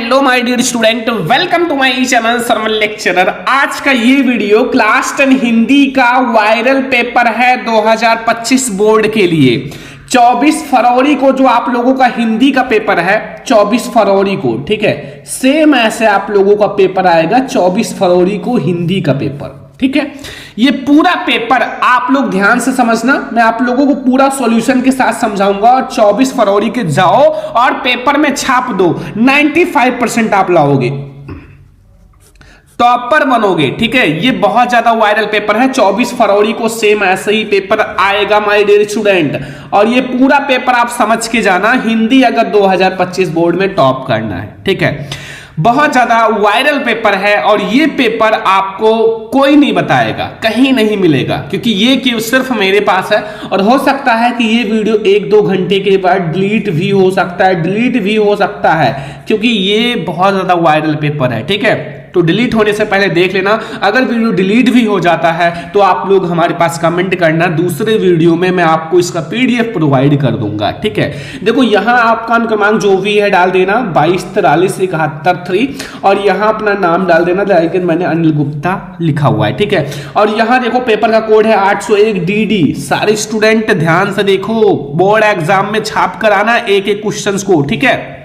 Hello my dear student, welcome to my channel सरमल lecturer. आज का ये वीडियो क्लास 10 हिंदी का वायरल पेपर है 2025 बोर्ड के लिए। 24 फरवरी को जो आप लोगों का हिंदी का पेपर है 24 फरवरी को, ठीक है, सेम ऐसे आप लोगों का पेपर आएगा 24 फरवरी को हिंदी का पेपर, ठीक है। ये पूरा पेपर आप लोग ध्यान से समझना, मैं आप लोगों को पूरा सॉल्यूशन के साथ समझाऊंगा और 24 फरवरी के जाओ और पेपर में छाप दो। 95% आप लाओगे, टॉपर बनोगे, ठीक है। ये बहुत ज्यादा वायरल पेपर है। 24 फरवरी को सेम ऐसे ही पेपर आएगा माय डियर स्टूडेंट, और ये पूरा पेपर आप समझ के जाना हिंदी अगर 2025 बोर्ड में टॉप करना है, ठीक है। बहुत ज्यादा वायरल पेपर है और ये पेपर आपको कोई नहीं बताएगा, कहीं नहीं मिलेगा, क्योंकि ये सिर्फ मेरे पास है। और हो सकता है कि ये वीडियो 1-2 घंटे के बाद डिलीट भी हो सकता है, डिलीट भी हो सकता है, क्योंकि ये बहुत ज्यादा वायरल पेपर है, ठीक है। तो डिलीट होने से पहले देख लेना। अगर वीडियो डिलीट भी हो जाता है तो आप लोग हमारे पास कमेंट करना, दूसरे वीडियो में मैं आपको इसका पीडीएफ प्रोवाइड कर दूंगा, ठीक है। देखो यहाँ आपका क्रमांक जो भी है डाल देना 22437173, और यहाँ अपना नाम डाल देना, लेकिन मैंने अनिल गुप्ता लिखा हुआ है, ठीक है। और यहाँ देखो पेपर का कोड है 801 DD। सारे स्टूडेंट ध्यान से देखो, बोर्ड एग्जाम में छाप कर आना एक एक क्वेश्चन को, ठीक है।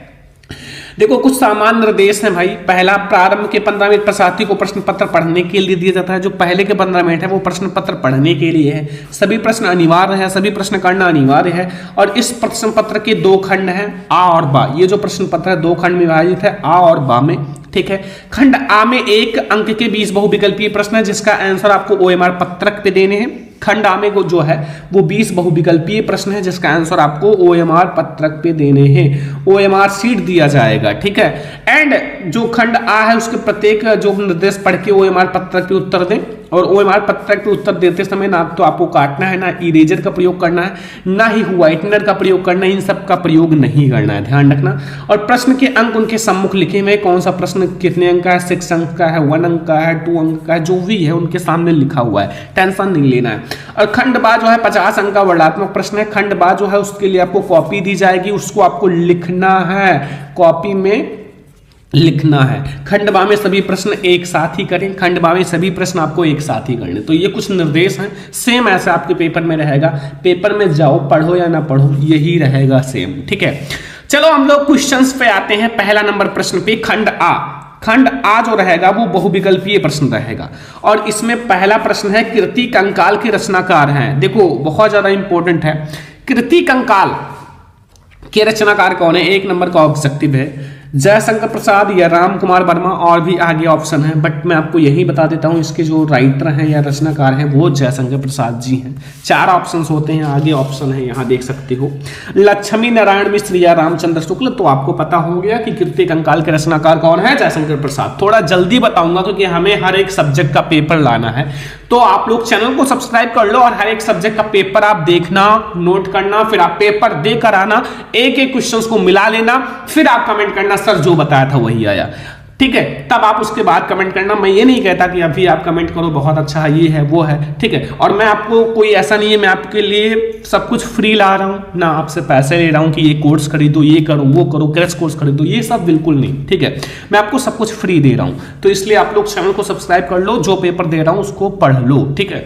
देखो कुछ सामान्य निर्देश हैं भाई। पहला, प्रारंभ के 15 मिनट प्रशार्थी को प्रश्न पत्र पढ़ने के लिए दिया जाता है। जो पहले के 15 मिनट है वो प्रश्न पत्र पढ़ने के लिए है। सभी प्रश्न अनिवार्य है, सभी प्रश्न करना अनिवार्य है। और इस प्रश्न पत्र के 2 खंड हैं, आ और बा। ये जो प्रश्न पत्र है 2 खंड में विभाजित है, आ और बा में, ठीक है। खंड आ में 1 अंक के 20 बहुविकल्पीय प्रश्न है, जिसका आंसर आपको OMR पत्रक पे देने हैं। खंड आ में जो है वो 20 बहुविकल्पीय प्रश्न है, जिसका आंसर आपको OMR पत्रक पे देने हैं, OMR शीट दिया जाएगा, ठीक है। एंड जो खंड आ है उसके प्रत्येक जो निर्देश पढ़ के OMR पत्रक पे उत्तर दें। और OMR पत्रक पे उत्तर देते समय ना तो आपको काटना है, ना इरेजर का प्रयोग करना है, ना ही व्हाइटनर का प्रयोग करना है। इन सब का प्रयोग नहीं करना है, ध्यान रखना। और प्रश्न के अंक उनके सम्मुख लिखे हुए, कौन सा प्रश्न कितने अंक का है, 6 अंक का है, 1 अंक का है, 2 अंक का है, जो भी है उनके सामने लिखा हुआ है, टेंशन नहीं लेना है। और खंड बा जो है 50 अंक का वर्णात्मक प्रश्न है। खंड बा जो है उसके लिए आपको कॉपी दी जाएगी, उसको आपको लिखना है, कॉपी में लिखना है। खंड बा में सभी प्रश्न एक साथ ही करें, खंड बा में सभी प्रश्न आपको एक साथ ही करने। तो ये कुछ निर्देश हैं, सेम ऐसा आपके पेपर में रहेगा। पेपर में जाओ, पढ़ो या ना पढ़ो, यही रहेगा सेम, ठीक है। चलो हम लोग क्वेश्चंस पे आते हैं। पहला नंबर प्रश्न पे खंड आ। खंड आ जो रहेगा वो बहुविकल्पीय प्रश्न रहेगा, और इसमें पहला प्रश्न है कृति कंकाल के रचनाकार हैं। देखो बहुत ज्यादा इंपॉर्टेंट है, कृति कंकाल के रचनाकार कौन है। 1 नंबर का ऑब्जेक्टिव है जयशंकर प्रसाद या राम कुमार वर्मा, और भी आगे ऑप्शन है, बट मैं आपको यही बता देता हूं इसके जो राइटर हैं या रचनाकार हैं वो जयशंकर प्रसाद जी हैं। 4 ऑप्शन होते हैं, आगे ऑप्शन है, यहाँ देख सकते हो। लक्ष्मी नारायण मिश्र या रामचंद्र शुक्ल, तो आपको पता हो गया कि कृति कंकाल के रचनाकार कौन है, जयशंकर प्रसाद। थोड़ा जल्दी बताऊंगा क्योंकि हमें हर एक सब्जेक्ट का पेपर लाना है, तो आप लोग चैनल को सब्सक्राइब कर लो और हर एक सब्जेक्ट का पेपर आप देखना, नोट करना, फिर आप पेपर देकर आना, एक एक क्वेश्चंस को मिला लेना, फिर आप कमेंट करना सर जो बताया था वही आया, ठीक है। तब आप उसके बाद कमेंट करना। मैं ये नहीं कहता कि अभी आप कमेंट करो बहुत अच्छा है, ये है वो है, ठीक है। और मैं आपको कोई ऐसा नहीं है मैं आपके लिए सब कुछ फ्री ला रहा हूं ना, आपसे पैसे ले रहा हूं कि ये कोर्स खरीदो, ये करो, वो करो, क्रैश कोर्स खरीदो, ये सब बिल्कुल नहीं, ठीक है। मैं आपको सब कुछ फ्री दे रहा हूं, तो इसलिए आप लोग चैनल को सब्सक्राइब कर लो, जो पेपर दे रहा हूं उसको पढ़ लो, ठीक है।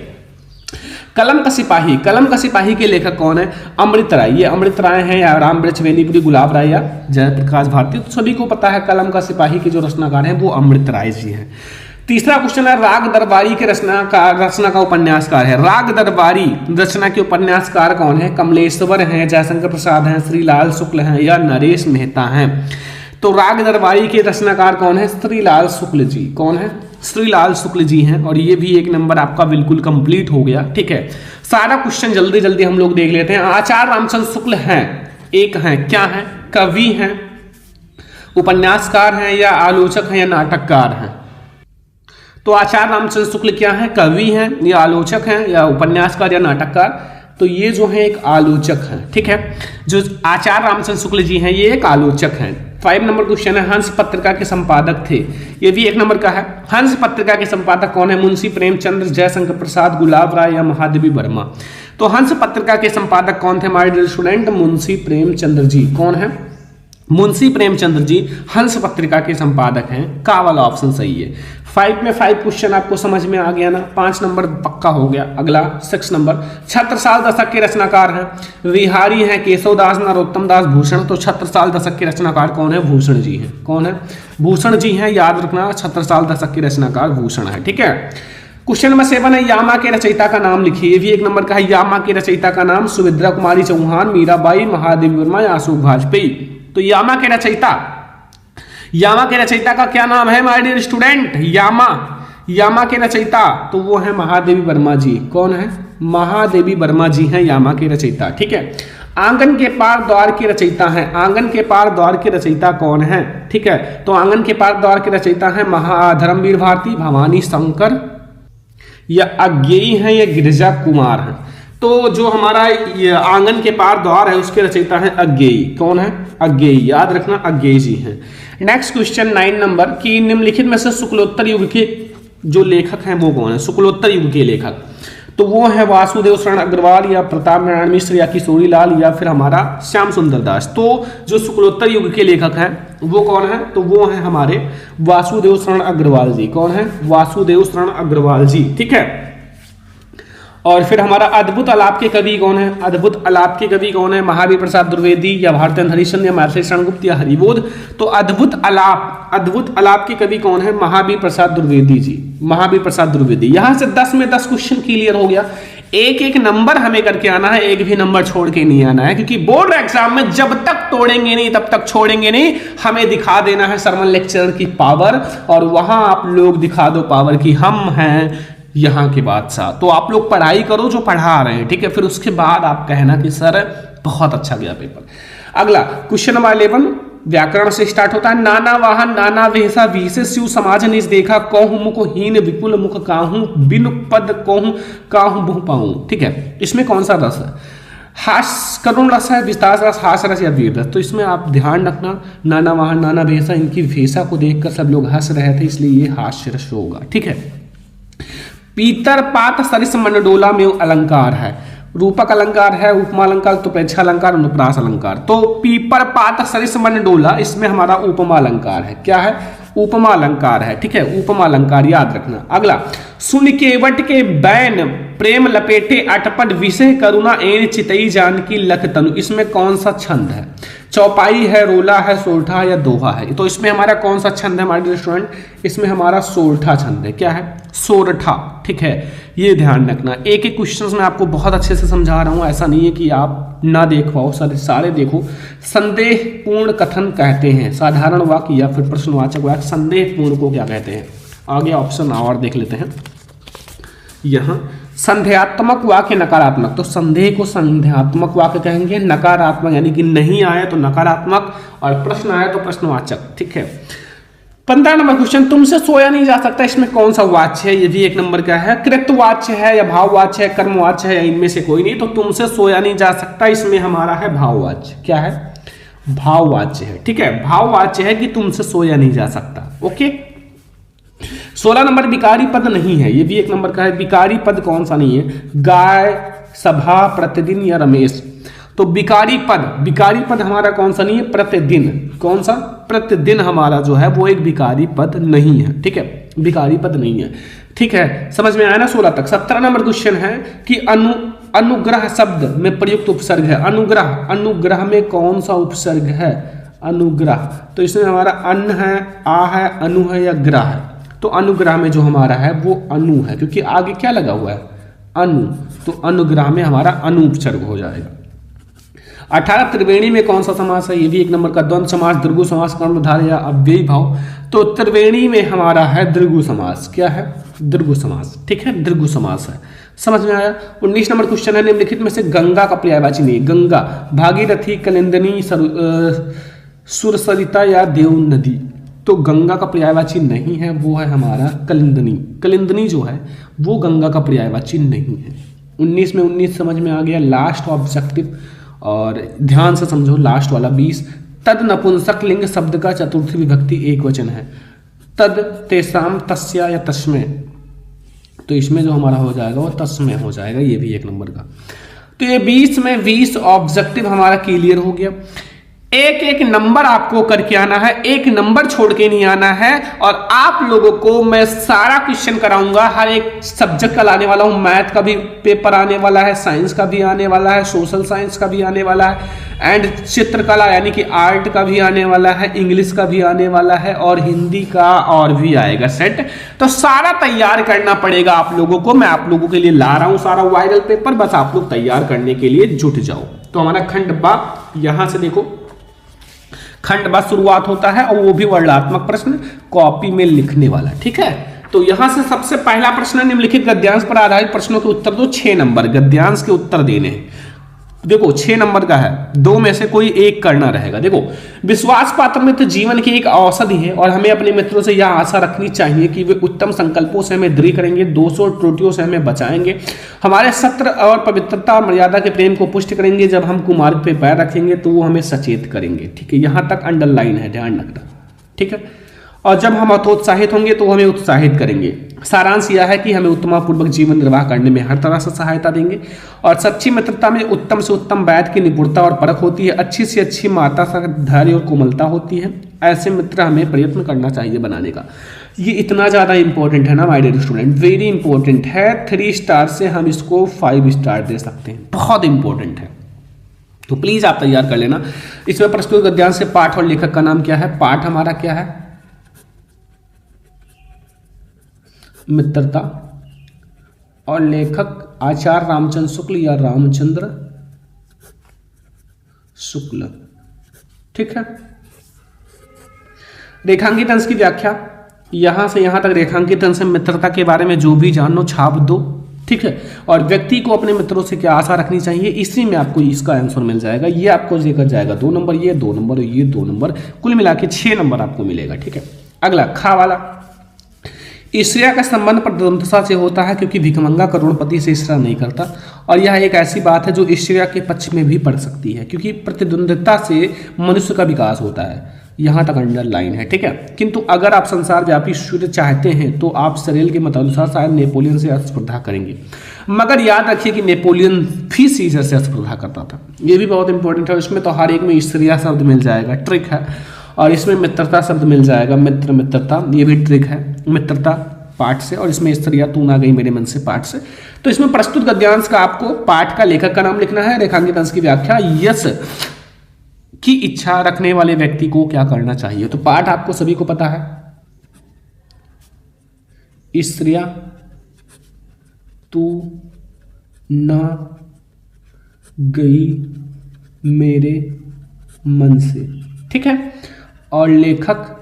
कलम का सिपाही। कलम का सिपाही के लेखक कौन है, अमृत राय। ये अमृत राय हैं या राम वृक्ष बेनीपुरी, गुलाब राय या जयप्रकाश भारती, तो सभी को पता है कलम का सिपाही के जो रचनाकार हैं वो अमृत राय जी हैं। तीसरा क्वेश्चन है राग दरबारी के रचना का उपन्यासकार है। राग दरबारी रचना के उपन्यासकार कौन है, कमलेश्वर हैं, जयशंकर प्रसाद हैं, श्रीलाल शुक्ल हैं या नरेश मेहता हैं। तो राग दरबारी के रचनाकार कौन है, श्रीलाल शुक्ल जी। कौन है, श्रीलाल शुक्ल जी हैं। और ये भी 1 नंबर आपका बिल्कुल कंप्लीट हो गया, ठीक है। सारा क्वेश्चन जल्दी जल्दी हम लोग देख लेते हैं। आचार्य रामचंद्र शुक्ल हैं, एक हैं, क्या हैं, कवि हैं, उपन्यासकार हैं या आलोचक हैं या नाटककार हैं। तो आचार्य रामचंद्र शुक्ल क्या है, कवि हैं या आलोचक हैं या उपन्यासकार या नाटककार। तो ये जो है एक आलोचक है, ठीक है। जो आचार्य रामचंद्र शुक्ल जी हैं ये एक आलोचक हैं। 5 नंबर क्वेश्चन है हंस पत्रिका के संपादक थे, ये भी 1 नंबर का है। हंस पत्रिका के संपादक कौन है, मुंशी प्रेमचंद्र, जयशंकर प्रसाद, गुलाब राय या महादेवी वर्मा। तो हंस पत्रिका के संपादक कौन थे my dear student, Munshi Premchandra ji. कौन है, मुंशी प्रेमचंद्र जी हंस पत्रिका के संपादक हैं। का वाला ऑप्शन सही है। 5 में 5 क्वेश्चन आपको समझ में आ गया ना। 5 नंबर पक्का हो गया। अगला 6 नंबर, छत्रसाल दशक के रचनाकार हैं। विहारी हैं केशव दास, नरोत्तम दास, भूषण। तो छत्रसाल दशक के रचनाकार कौन है? भूषण जी हैं। कौन है? भूषण जी हैं। याद रखना, छत्रसाल दशक के रचनाकार भूषण है। ठीक है। क्वेश्चन नंबर 7 है, यामा के रचयिता का नाम लिखिए। ये भी 1 नंबर का है। यामा के रचयिता का नाम सुभद्रा कुमारी चौहान, मीराबाई, महादेवी वर्मा या अशोक वाजपेयी। तो यामा के रचयिता का क्या नाम है माय डियर स्टूडेंट? यामा के रचयिता तो वो है महादेवी वर्मा जी। कौन है? महादेवी वर्मा जी हैं यामा के रचयिता। ठीक है। आंगन के पार द्वार के रचयिता हैं। आंगन के पार द्वार के रचयिता कौन है? ठीक है। तो आंगन के पार द्वार के रचयिता है धर्मवीर भारती, भवानी शंकर या अज्ञेयी हैं या गिरिजा कुमार हैं। तो जो हमारा आंगन के पार द्वार है उसके रचयिता है अज्ञेयी। कौन है? अज्ञेयी। याद रखना, अज्ञेयी जी हैं। नेक्स्ट क्वेश्चन 9 नंबर की निम्नलिखित में से शुक्लोत्तर युग के जो लेखक हैं वो कौन है? शुक्लोत्तर युग के लेखक तो वो है वासुदेव शरण अग्रवाल या प्रताप नारायण मिश्र या किशोरी लाल या फिर हमारा श्याम सुंदर दास। तो जो शुक्लोत्तर युग के लेखक हैं वो कौन है? तो वो है हमारे वासुदेव शरण अग्रवाल जी। कौन है? वासुदेव शरण अग्रवाल जी। ठीक है। और फिर हमारा अद्भुत आलाप के कवि कौन है? अद्भुत आलाप के कवि कौन है? महावीर प्रसाद द्विवेदी या भारतेंद्र हरिश्चंद्र या मैथिली शरण गुप्त या हरिबोध। तो अद्भुत आलाप के कवि कौन है? महावीर प्रसाद द्विवेदी जी। महावीर प्रसाद द्विवेदी। यहां से 10 में 10 क्वेश्चन क्लियर हो गया। एक नंबर हमें करके आना है, एक भी नंबर छोड़ के नहीं आना है, क्योंकि बोर्ड एग्जाम में जब तक तोड़ेंगे नहीं तब तक छोड़ेंगे नहीं। हमें दिखा देना है सरमन लेक्चरर की पावर, और वहां आप लोग दिखा दो पावर की हम हैं यहाँ के बादशाह। तो आप लोग पढ़ाई करो जो पढ़ा रहे हैं। ठीक है। फिर उसके बाद आप कहना कि सर बहुत अच्छा गया पेपर। अगला क्वेश्चन नंबर 11 व्याकरण से स्टार्ट होता है। नाना वाहन नाना वेशा विशेष शिव समाज निज देखा, कहूं मुख हीन विपुल मुख काहू, बिन पद कहूं काहू बहु पाऊं। ठीक है। इसमें कौन सा रस है? हास्य करुण रस है, विस्तार रस, हास्य रस या वीर रस। तो इसमें आप ध्यान रखना, नाना वाहन नाना वेशा, इनकी वेशा को देखकर सब लोग हंस रहे थे, इसलिए ये हास्य रस होगा। ठीक है। पीतर पात सरिस मंडोला में अलंकार है। रूपक अलंकार है, उपमा अलंकार, तुपेक्षा अलंकार, अनुप्रास अलंकार। तो पीपर पात सरिस मंडोला, इसमें हमारा उपमा अलंकार है। क्या है? उपमा अलंकार है। ठीक है। उपमा अलंकार याद रखना। अगला सुन केवट के बैन प्रेम लपेटे अटपट विषय करुणा एन चितई जानकी लख तनु। इसमें कौन सा छंद है? चौपाई है, रोला है, सोरठा या दोहा है। तो इसमें हमारा कौन सा छंद है हमारे स्टूडेंट? इसमें हमारा सोरठा छंद है। क्या है? सोरठा। ठीक है। ये ध्यान रखना। एक क्वेश्चन में आपको बहुत अच्छे से समझा रहा हूं, ऐसा नहीं है कि आप ना देख पाओ, सारे देखो। संदेहपूर्ण कथन कहते हैं साधारण वाक्य या फिर प्रश्नवाचक वाक्य। संदेहपूर्ण को क्या कहते हैं? आगे ऑप्शन और देख लेते हैं। यहां संदेहात्मक वाक्य, नकारात्मक। तो संदेह को संदेहात्मक वाक्य कहेंगे, नकारात्मक यानी कि नहीं आया तो नकारात्मक, और प्रश्न आया तो प्रश्नवाचक। ठीक है। 15 नंबर क्वेश्चन, तुमसे सोया नहीं जा सकता, इसमें कौन सा वाच्य है? ये भी 1 नंबर का है। कृतवाच्य है या भाववाच्य है, कर्मवाच्य है या इनमें से कोई नहीं। तो तुमसे सोया नहीं जा सकता, इसमें हमारा है भाववाच्य। क्या है? भाववाच्य है। ठीक है। भाववाच्य है कि तुमसे सोया नहीं जा सकता। ओके। 16 नंबर विकारी पद नहीं है, ये भी 1 नंबर का है। विकारी पद कौन सा नहीं है? गाय, सभा, प्रतिदिन या रमेश। तो विकारी पद हमारा कौन सा नहीं है? प्रतिदिन। कौन सा? प्रतिदिन हमारा जो है वो एक विकारी पद नहीं है। ठीक है। विकारी पद नहीं है। ठीक है। समझ में आया ना 16 तक। 17 नंबर क्वेश्चन है कि अनुग्रह शब्द में प्रयुक्त उपसर्ग है। अनुग्रह में कौन सा उपसर्ग है? अनुग्रह। तो इसमें हमारा अन्न है, आ है, अनु है या ग्रह है। तो अनुग्रह में जो हमारा है वो अनु है, क्योंकि आगे क्या लगा हुआ है? अनु। तो अनुग्रह में हमारा अनु उपसर्ग हो जाएगा। 18 त्रिवेणी में कौन सा समास है? ये भी 1 नंबर का। द्वंद्व समास, दृगु समास, कर्मधारय या अव्ययी भाव। तो त्रिवेणी में हमारा है दृगु समास। क्या है? दृगु समास। ठीक है। दृगु समास है। समझ में आया। 19 नंबर क्वेश्चन है निम्नलिखित में से गंगा का पर्यायवाची नहीं। गंगा, भागीरथी, कलिंदनी, सुरसरिता या देव नदी। तो गंगा का पर्यायवाची नहीं है, वो है हमारा कलिंदनी। कलिंदनी जो है वो गंगा का पर्यायवाची नहीं है। 19 में 19 समझ में आ गया। लास्ट ऑब्जेक्टिव, और ध्यान से समझो लास्ट वाला 20। तद नपुंसक लिंग शब्द का चतुर्थी विभक्ति एक वचन है। तद, तेसाम, तस्या या तस्मे। तो इसमें जो हमारा हो जाएगा वो तस्मे हो जाएगा। ये भी 1 नंबर का। तो ये 20 में 20 ऑब्जेक्टिव हमारा क्लियर हो गया। एक एक नंबर आपको करके आना है, एक नंबर छोड़ के नहीं आना है। और आप लोगों को मैं सारा क्वेश्चन कराऊंगा, हर एक सब्जेक्ट का लाने वाला हूं। मैथ का भी पेपर आने वाला है, साइंस का भी आने वाला है, सोशल साइंस का भी आने वाला है, एंड चित्रकला यानी कि आर्ट का भी आने वाला है, इंग्लिश का भी आने वाला है, और हिंदी का और भी आएगा सेट। तो सारा तैयार करना पड़ेगा आप लोगों को। मैं आप लोगों के लिए ला रहा हूं सारा वायरल पेपर, बस आप लोग तैयार करने के लिए जुट जाओ। तो हमारा खंड बा, यहां से देखो खंड बा शुरुआत होता है, और वो भी वर्णनात्मक प्रश्न कॉपी में लिखने वाला, ठीक है। तो यहां से सबसे पहला प्रश्न, निम्नलिखित गद्यांश पर आधारित प्रश्नों के उत्तर दो। 6 नंबर गद्यांश के उत्तर देने हैं। देखो 6 नंबर का है, 2 में से कोई एक करना रहेगा। देखो, विश्वास पात्र मित्र जीवन की एक औषधि है, और हमें अपने मित्रों से यह आशा रखनी चाहिए कि वे उत्तम संकल्पों से हमें दृढ़ करेंगे, दोषों और त्रुटियों से हमें बचाएंगे, हमारे सत्य और पवित्रता और मर्यादा के प्रेम को पुष्ट करेंगे, जब हम कुमार्ग पे पैर रखेंगे तो वो हमें सचेत करेंगे। ठीक है, यहां तक अंडरलाइन है, ध्यान रखना, ठीक है। और जब हम हतोत्साहित होंगे तो हमें उत्साहित करेंगे। सारांश यह है कि हमें उत्तमपूर्वक जीवन निर्वाह करने में हर तरह से सहायता देंगे। और सच्ची मित्रता में उत्तम से उत्तम वैद्य की निपुणता और परख होती है, अच्छी से अच्छी माता सा धैर्य और कोमलता होती है। ऐसे मित्र हमें प्रयत्न करना चाहिए बनाने का। ये इतना ज़्यादा इंपॉर्टेंट है ना my dear student, very important है। 3 स्टार से हम इसको 5 स्टार दे सकते हैं, बहुत इंपॉर्टेंट है। तो प्लीज़ आप तैयार कर लेना। इसमें प्रस्तुत गद्यांश से पाठ और लेखक का नाम क्या है? पाठ हमारा क्या है? मित्रता, और लेखक आचार्य रामचंद्र शुक्ल या रामचंद्र शुक्ल, ठीक है। रेखांकित अंश की व्याख्या, यहां से यहां तक रेखांकित अंश मित्रता के बारे में जो भी जानो छाप दो, ठीक है। और व्यक्ति को अपने मित्रों से क्या आशा रखनी चाहिए, इसी में आपको इसका आंसर मिल जाएगा। ये आपको देकर जाएगा 2 नंबर, ये 2 नंबर, ये 2 नंबर, कुल मिला के 6 नंबर आपको मिलेगा, ठीक है। अगला खा वाला, ईर्ष्या का संबंध प्रतिद्वंद्विता से होता है, क्योंकि भिखमंगा करोड़पति से ईर्ष्या नहीं करता। और यह एक ऐसी बात है जो ईर्ष्या के पक्ष में भी पड़ सकती है, क्योंकि प्रतिद्वंद्विता से मनुष्य का विकास होता है। यहां तक अंडरलाइन है, ठीक है। किंतु अगर आप संसार व्यापी सूर्य चाहते हैं तो आप सरेल के मतानुसार शायद नेपोलियन से स्पर्धा करेंगे, मगर याद रखिए कि नेपोलियन भी सीजर से स्पर्धा करता था। ये भी बहुत इंपॉर्टेंट है। इसमें तो हर एक में ईर्ष्या शब्द मिल जाएगा, ट्रिक है। और इसमें मित्रता शब्द मिल जाएगा, मित्र मित्रता, ये भी ट्रिक है। मित्रता पाठ से, और इसमें स्त्रिया तू ना गई मेरे मन से पाठ से। तो इसमें प्रस्तुत गद्यांश का आपको पाठ का लेखक का नाम लिखना है, रेखांकित अंश की व्याख्या, यश की इच्छा रखने वाले व्यक्ति को क्या करना चाहिए। तो पाठ आपको सभी को पता है, स्त्रिया तू ना गई मेरे मन से, ठीक है। और लेखक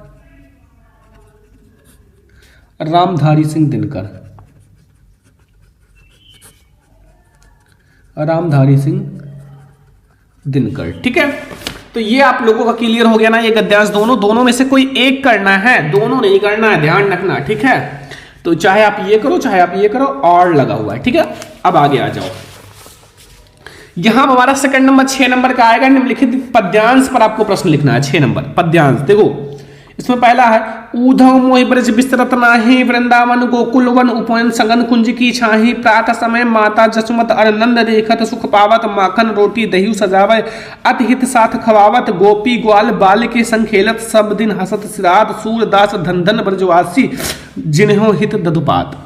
रामधारी सिंह दिनकर, रामधारी सिंह दिनकर, ठीक है। तो ये आप लोगों का क्लियर हो गया ना, ये गद्यांश दोनों में से कोई एक करना है, दोनों नहीं करना है, ध्यान रखना, ठीक है। तो चाहे आप ये करो चाहे आप ये करो, और लगा हुआ है, ठीक है। अब आगे आ जाओ। यहां हमारा सेकंड नंबर 6 नंबर का आएगा, निम्नलिखित पद्यांश पर आपको प्रश्न लिखना है। 6 नंबर पद्यांश, देखो इसमें पहला है, ऊधव मोहि ब्रज विस्तरत नाहि, वृंदावन गोकुल वन उपवन सगन कुंज की छाही, प्रातः समय माता जसमत अरनंद देखत, सुख पावत माखन रोटी दही सजावै, अतहित साथ खवावत, गोपी ग्वाल बाल के संग खेलत, सब दिन हसत सिरात, सूरदास धन धन ब्रजवासी, जिन्हों हित दधुपात।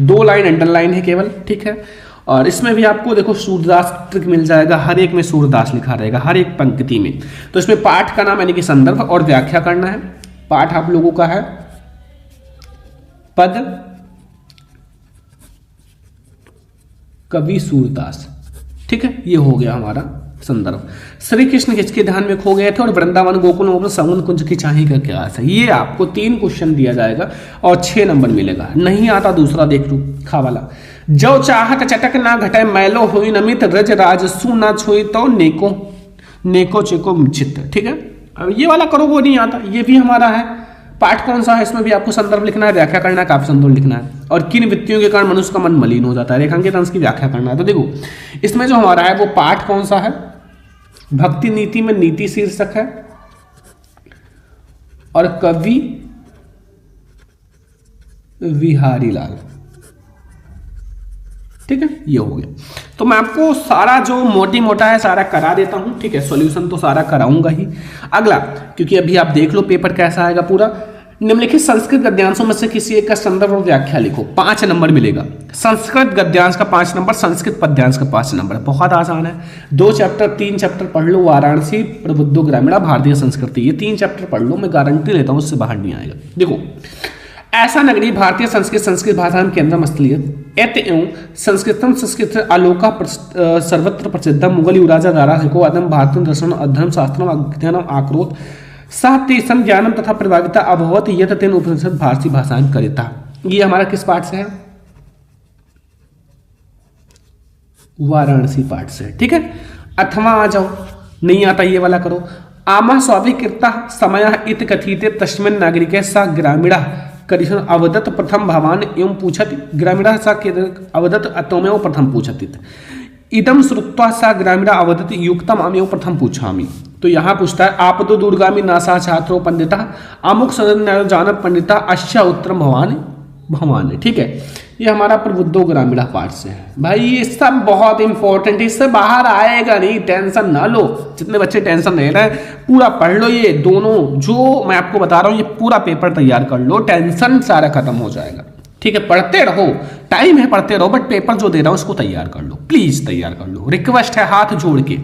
2 लाइन अंडरलाइन है केवल, ठीक है। और इसमें भी आपको देखो सूरदास ट्रिक मिल जाएगा, हर एक में सूरदास लिखा रहेगा, हर एक पंक्ति में। तो इसमें पाठ का नाम यानी कि संदर्भ और व्याख्या करना है। पाठ आप लोगों का है पद कवि सूरदास, ठीक है। ये हो गया हमारा संदर्भ। श्री कृष्ण किसके ध्यान में खो गए थे, और वृंदावन गोकुल सवन कुंज की छाही का क्या है। ये आपको 3 क्वेश्चन दिया जाएगा और 6 नंबर मिलेगा। नहीं आता दूसरा देख लो, खा वाला, जो चाहत चटक ना घटे, मैलो हुई नमित, रज राजसु ना छुई तो नेको नेको चेको चित्त, ठीक है। अब ये वाला करो, वो नहीं आता, ये भी हमारा है। पाठ कौन सा है, इसमें भी आपको संदर्भ लिखना है, व्याख्या करना है, काव्य संदर्भ लिखना है। और किन वृत्तियों के कारण मनुष्य का मन मलिन हो जाता है, रेखांकित अंश की व्याख्या करना है। तो देखो इसमें जो हमारा है वो पाठ कौन सा है, भक्ति नीति में नीति शीर्षक है, और कवि विहारी लाल, ठीक है। ये हो गया। तो मैं आपको सारा जो मोटी मोटा है सारा करा देता हूं, ठीक है, सॉल्यूशन तो सारा कराऊंगा ही। अगला, क्योंकि अभी आप देख लो पेपर कैसा आएगा पूरा। निम्नलिखित संस्कृत गद्यांशों में से किसी एक का संदर्भ और व्याख्या लिखो, 5 नंबर मिलेगा। संस्कृत गद्यांश का 5 नंबर, संस्कृत पद्यांश का 5 नंबर, बहुत आसान है। 2 चैप्टर 3 चैप्टर पढ़ लो, वाराणसी, प्रबुद्धो ग्रामीणा, भारतीय संस्कृति, ये 3 चैप्टर पढ़ लो, मैं गारंटी लेता हूँ उससे बाहर नहीं आएगा। देखो, ऐसा नगरी भारतीय संस्कृत भाषा केंद्रम स्थलीयत एत एवं संस्कृतम संस्कृत आलोका सर्वत्र प्रसिद्ध मुगल युवराजा दारा सिको अदम भारतीय दर्शन अध्ययन शास्त्रम अध्ययनम आक्रोत सह तेषम ज्ञानम तथा प्रभाविता अभवत यत तेन उपनिषद भारतीय भाषाएं करिता। ये हमारा किस पाठ से है? वाराणसी पाठ से, ठीक है। अथवा आ जाओ, नहीं आता ये वाला करो। आमा स्वाभिकृता समय इत कथिते तस्मिन् नागरिके सा ग्रामीणा करिशन अवदत प्रथम भवान एवं पूछति ग्रामीणा सा अवदत अतमेव प्रथम पूछति इदम श्रुत्वा सा ग्रामीणा अवदत युक्तम अमेव प्रथम पूछामि। तो यहाँ पूछता है आप तो दूरगामी नासा छात्रो पंडिता अमुक सदन जानब पंडिता अश्या उत्तरम भवान, ठीक है। ये हमारा प्रबुद्धो ग्रामीणा पाठ से है भाई। ये सब बहुत इंपॉर्टेंट है, इससे बाहर आएगा नहीं, टेंशन ना लो। जितने बच्चे टेंशन ले रहे हैं पूरा पढ़ लो, ये दोनों जो मैं आपको बता रहा हूँ ये पूरा पेपर तैयार कर लो, टेंशन सारा खत्म हो जाएगा, ठीक है। पढ़ते रहो, टाइम है, पढ़ते रहो, बट पेपर जो दे रहा हूँ उसको तैयार कर लो, प्लीज तैयार कर लो, रिक्वेस्ट है हाथ जोड़ के।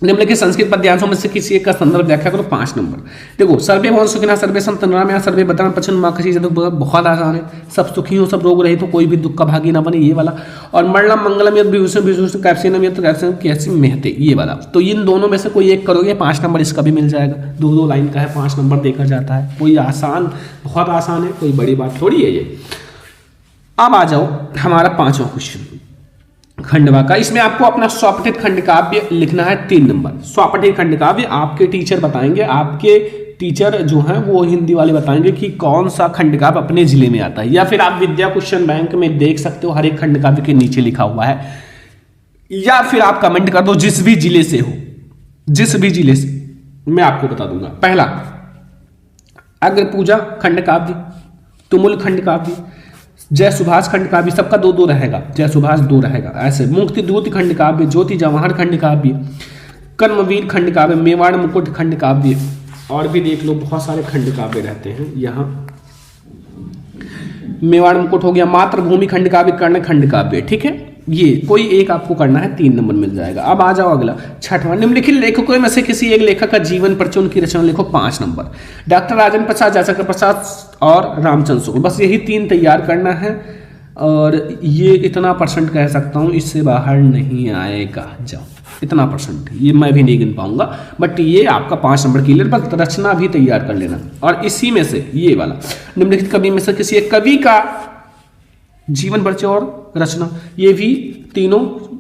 निम्नलिखित संस्कृत पद्यांशों में से किसी एक का संदर्भ व्याख्या करो, 5 नंबर। देखो, सर्वे भवन सुखिना सर्वे संतु निरामया सर्वे भद्राणि पश्यन्तु मा कश्चित् दुःखं, बहुत आसान है। सब सुखी हो, सब रोग रहित हो, कोई भी दुख का भागी ना बने, ये वाला। और मरणम मंगलम यद विभूषण विभूषण कैप्सिनम यद कैप्सिनम कैसी मेहते, ये वाला। तो इन दोनों में से कोई एक करोगे 5 नंबर इसका भी मिल जाएगा। 2-2 लाइन का है, 5 नंबर देखा जाता है। कोई आसान, बहुत आसान है, कोई बड़ी बात थोड़ी है ये। अब आ जाओ हमारा 5वां क्वेश्चन खंडवा का। इसमें आपको अपना स्वपठित खंडकाव्य लिखना है 3 नंबर। स्वपठित खंडकाव्य आपके टीचर बताएंगे, आपके टीचर जो हैं वो हिंदी वाले बताएंगे कि कौन सा खंडकाव्य अपने जिले में आता है, या फिर आप विद्या क्वेश्चन बैंक में देख सकते हो, हर एक खंडकाव्य के नीचे लिखा हुआ है। या फिर आप कमेंट कर दो जिस भी जिले से हो, जिस भी जिले से, मैं आपको बता दूंगा। पहला अग्रपूजा खंडकाव्य, तुमुल खंडकाव्य, जय सुभाष खंडकाव्य, सबका 2-2 रहेगा, जय सुभाष 2 रहेगा ऐसे। मुक्ति दूत खंडकाव्य, ज्योति जवाहर खंडकाव्य, कर्मवीर खंडकाव्य, मेवाड़ मुकुट खंडकाव्य, और भी देख लो बहुत सारे खंडकाव्य रहते हैं यहाँ। मेवाड़ मुकुट हो गया, मातृभूमि खंडकाव्य, कर्ण खंडकाव्य, ठीक है। ये कोई एक आपको करना है, 3 नंबर मिल जाएगा। अब आ जाओ अगला 6वां। निम्नलिखित लेखकों में से किसी एक लेखक का जीवन परिचय उनकी रचना लिखो, 5 नंबर। डॉक्टर राजेंद्र प्रसाद, जयशंकर प्रसाद और रामचंद्र शुक्ल, बस यही 3 तैयार करना है। और ये इतना % कह सकता हूँ, इससे बाहर नहीं आएगा। जाओ, इतना %, ये मैं भी नहीं गिन पाऊंगा, बट ये आपका 5 नंबर क्लियर। बस रचना भी तैयार कर लेना। और इसी में से ये वाला, निम्नलिखित कवि में से किसी एक कवि का जीवन परिचय और रचना, ये भी तीनों,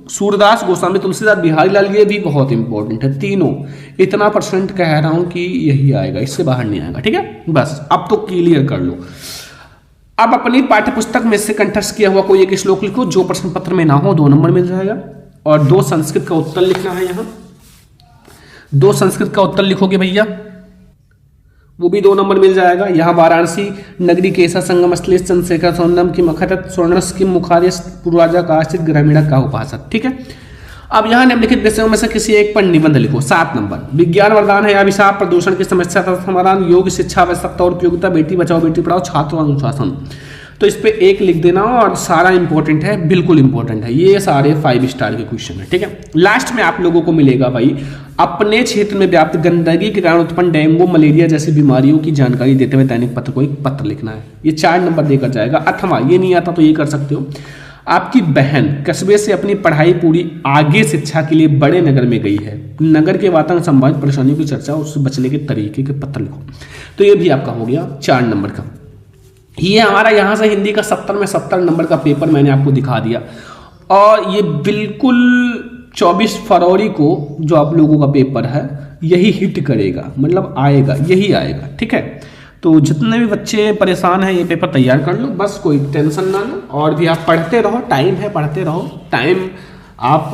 सूरदास, गोस्वामी, तुलसीदास, बिहारी लाल, ये भी बहुत इंपॉर्टेंट है तीनों। इतना % कह रहा हूं कि यही आएगा, इससे बाहर नहीं आएगा, ठीक है। बस अब तो क्लियर कर लो। अब अपनी पाठ्यपुस्तक में से कंठस्थ किया हुआ कोई एक श्लोक लिखो, जो प्रश्न पत्र में ना हो, 2 नंबर मिल जाएगा। और 2 संस्कृत का उत्तर लिखना है यहाँ, 2 संस्कृत का उत्तर लिखोगे भैया, वो भी 2 नंबर मिल जाएगा। यहाँ वाराणसी नगरी केसा संगम स्थली चंद्रशेखर सौंदम की मखत स्वर्णस की मुखार्य पूर्वाजा का आश्रित ग्रामीणा का उपासक, ठीक है। अब यहाँ निम्नलिखित विषयों में से किसी एक पर निबंध लिखो, 7 नंबर। विज्ञान वरदान है, अभिशाप, प्रदूषण की समस्या तथा समाधान, योग, शिक्षा, आवश्यकता और उपयोगिता, बेटी बचाओ बेटी पढ़ाओ, छात्र अनुशासन। तो इस पे 1 लिख देना। और सारा इंपॉर्टेंट है, बिल्कुल इंपॉर्टेंट है, ये सारे 5 स्टार के क्वेश्चन है, ठीक है। लास्ट में आप लोगों को मिलेगा भाई अपने क्षेत्र में व्याप्त गंदगी के कारण उत्पन्न डेंगू, मलेरिया जैसी बीमारियों की जानकारी देते हुए दैनिक पत्र को एक पत्र लिखना है। ये 4 नंबर देकर जाएगा। अथवा ये नहीं आता तो ये कर सकते हो, आपकी बहन कस्बे से अपनी पढ़ाई पूरी आगे शिक्षा के लिए बड़े नगर में गई है, नगर के वातावरण संभावित परेशानियों की चर्चा, उससे बचने के तरीके के पत्र लिखो। तो ये भी आपका हो गया 4 नंबर का। ये हमारा यहाँ से हिंदी का 70 में 70 नंबर का पेपर मैंने आपको दिखा दिया। और ये बिल्कुल 24 फरवरी को जो आप लोगों का पेपर है यही हिट करेगा, मतलब आएगा, यही आएगा, ठीक है। तो जितने भी बच्चे परेशान हैं ये पेपर तैयार कर लो, बस कोई टेंशन ना लो। और भी आप पढ़ते रहो, टाइम है, पढ़ते रहो, टाइम आप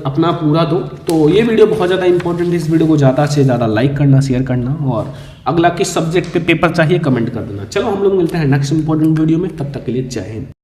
अपना पूरा दो। तो ये वीडियो बहुत ज़्यादा इंपॉर्टेंट है, इस वीडियो को ज़्यादा से ज़्यादा लाइक करना, शेयर करना, और अगला किस सब्जेक्ट पे पेपर चाहिए कमेंट कर देना। चलो हम लोग मिलते हैं नेक्स्ट इंपॉर्टेंट वीडियो में, तब तक के लिए जय हिंद।